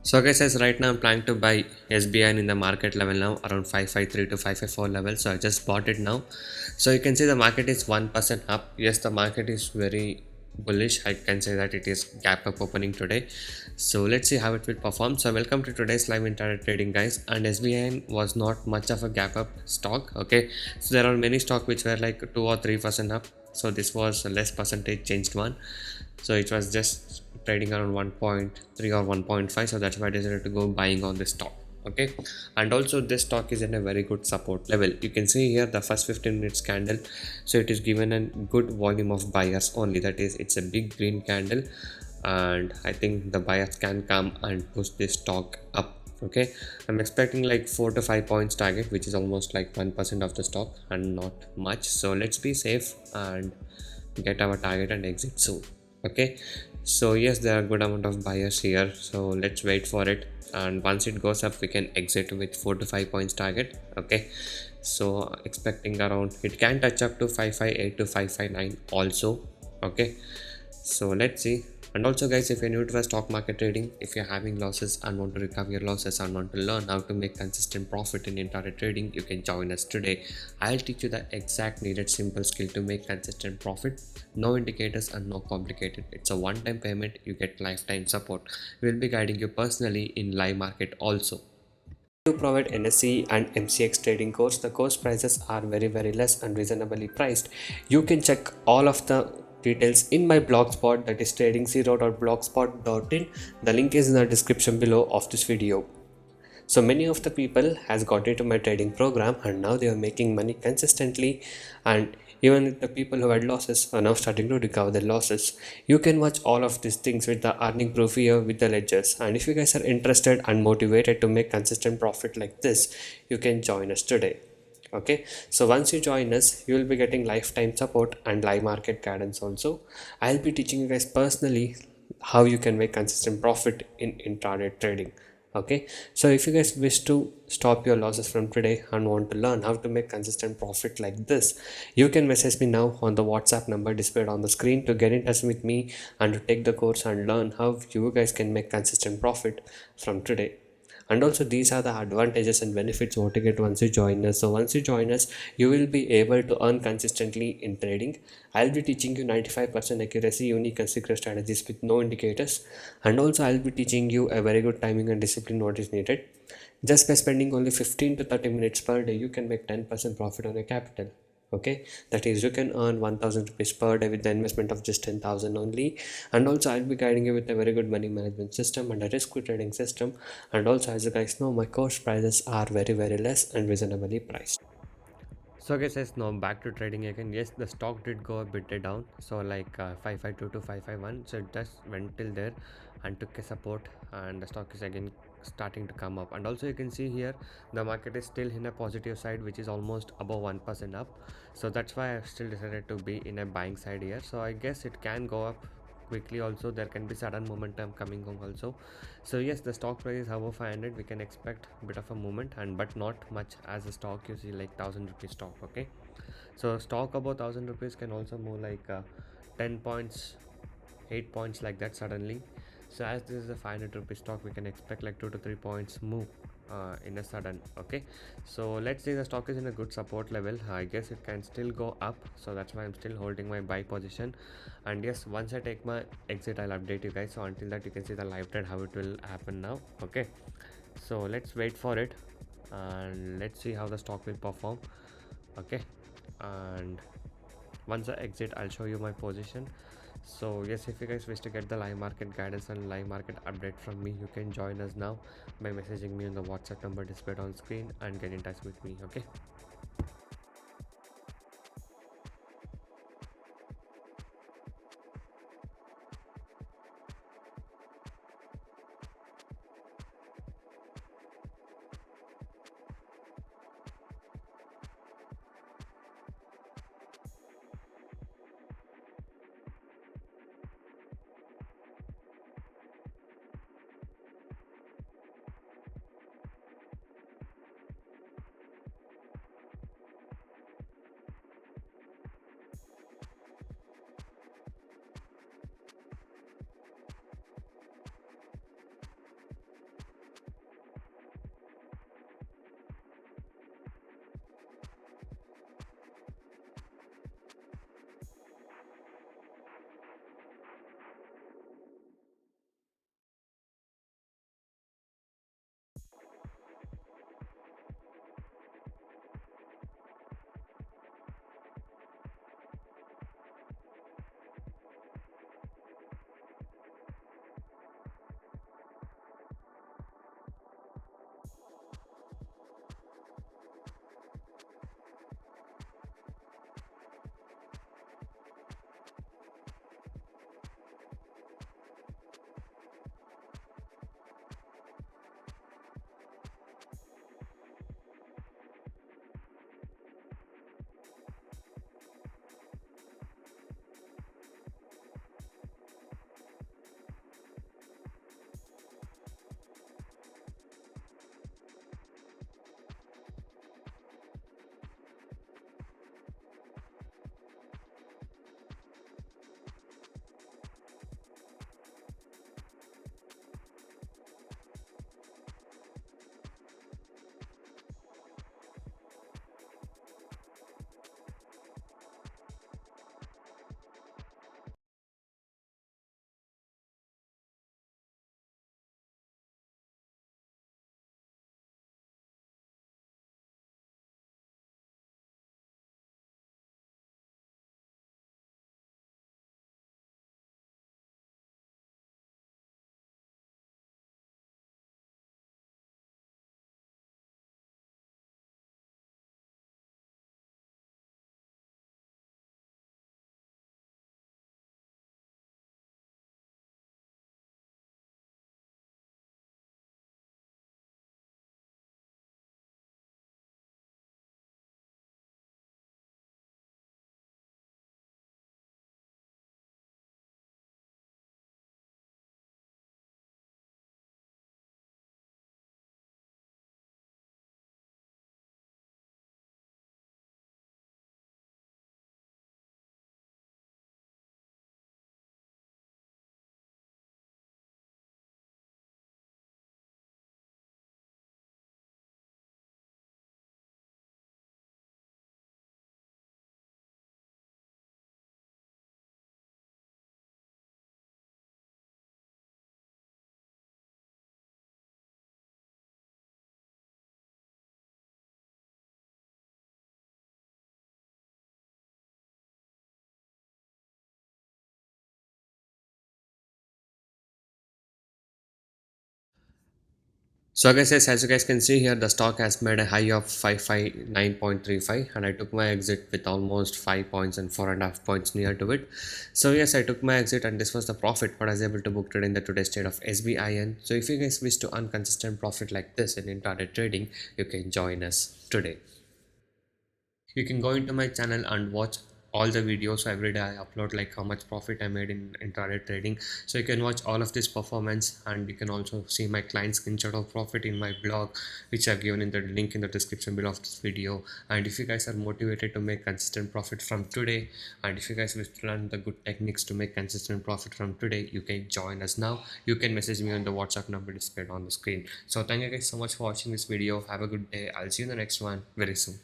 So guys, as right now I'm planning to buy SBI in the market level now around 553 to 554 level. So I just bought it now. So you can see the market is 1% up. Yes, the market is very bullish. I can say that it is gap up opening today. So let's see how it will perform. So welcome to today's live internet trading, guys. And SBI was not much of a gap up stock. Okay, so there are many stock which were like 2 or 3% up. So this was a less percentage changed one. So it was just trading around 1.3 or 1.5, so that's why I decided to go buying on this stock. Okay, and also this stock is in a very good support level. You can see here the first 15 minutes candle, so it is given a good volume of buyers only. That is, it's a big green candle, and I think the buyers can come and push this stock up. Okay, I'm expecting like 4 to 5 points target, which is almost like 1% of the stock and not much. So let's be safe and get our target and exit soon. Okay, so yes, there are good amount of buyers here, so let's wait for it, and once it goes up we can exit with 4 to 5 points target. Okay, so expecting around, it can touch up to 558 to 559 also. Okay, so let's see. And also guys, if you're new to stock market trading, if you're having losses and want to recover your losses and want to learn how to make consistent profit in intraday trading, you can join us today. I'll teach you the exact needed simple skill to make consistent profit. No indicators and no complicated. It's a one-time payment, you get lifetime support. We'll be guiding you personally in live market also. To provide NSE and MCX trading course, the course prices are very less and reasonably priced. You can check all of the details in my blogspot, that is trading0.blogspot.in. The link is in the description below of this video. So many of the people has got into my trading program and now they are making money consistently, and even the people who had losses are now starting to recover their losses. You can watch all of these things with the earning proof here with the ledgers, and if you guys are interested and motivated to make consistent profit like this, you can join us today. Okay, so once you join us, you will be getting lifetime support and live market guidance also. I'll be teaching you guys personally how you can make consistent profit in intraday trading. Okay, so if you guys wish to stop your losses from today and want to learn how to make consistent profit like this, you can message me now on the WhatsApp number displayed on the screen to get in touch with me and to take the course and learn how you guys can make consistent profit from today. And also, these are the advantages and benefits what you get once you join us. So once you join us, you will be able to earn consistently in trading. I'll be teaching you 95% accuracy, unique and secret strategies with no indicators, and also I'll be teaching you a very good timing and discipline what is needed. Just by spending only 15 to 30 minutes per day, you can make 10% profit on your capital. Okay, that is, you can earn 1000 rupees per day with the investment of just 10,000 only. And also I'll be guiding you with a very good money management system and a risk free trading system. And also, as you guys know, my course prices are very less and reasonably priced. So guys, yes, now back to trading again. Yes, the stock did go a bit down, so like 552 to 551, so it just went till there and took a support, and the stock is again starting to come up. And also you can see here the market is still in a positive side, which is almost above 1% up. So that's why I've still decided to be in a buying side here. So I guess it can go up quickly also. There can be sudden momentum coming on also. So yes, the stock price is above 500, we can expect a bit of a movement, and but not much as a stock you see like 1000 rupees stock. Okay, so stock above 1000 rupees can also move like 10 points, 8 points like that suddenly. So as this is a 500 rupees stock, we can expect like 2 to 3 points move in a sudden. Okay, so let's say the stock is in a good support level. I guess it can still go up, so that's why I'm still holding my buy position. And yes, once I take my exit, I'll update you guys. So until that, you can see the live trade how it will happen now. Okay, so let's wait for it and let's see how the stock will perform. Okay, and once I exit, I'll show you my position. So yes, if you guys wish to get the live market guidance and live market update from me, you can join us now by messaging me on the WhatsApp number displayed on screen and get in touch with me. Okay. So I guess yes, as you guys can see here, the stock has made a high of 559.35, and I took my exit with almost 5 points and 4.5 points near to it. So yes, I took my exit, and this was the profit what I was able to book today in the today's trade of SBIN. So if you guys wish to earn consistent profit like this in intraday trading, you can join us today. You can go into my channel and watch all the videos. So every day I upload like how much profit I made in intraday trading, so you can watch all of this performance, and you can also see my client screenshot of profit in my blog, which I've given in the link in the description below of this video. And if you guys are motivated to make consistent profit from today, and if you guys wish to learn the good techniques to make consistent profit from today, you can join us now. You can message me on the WhatsApp number displayed on the screen. So thank you guys so much for watching this video. Have a good day. I'll see you in the next one very soon.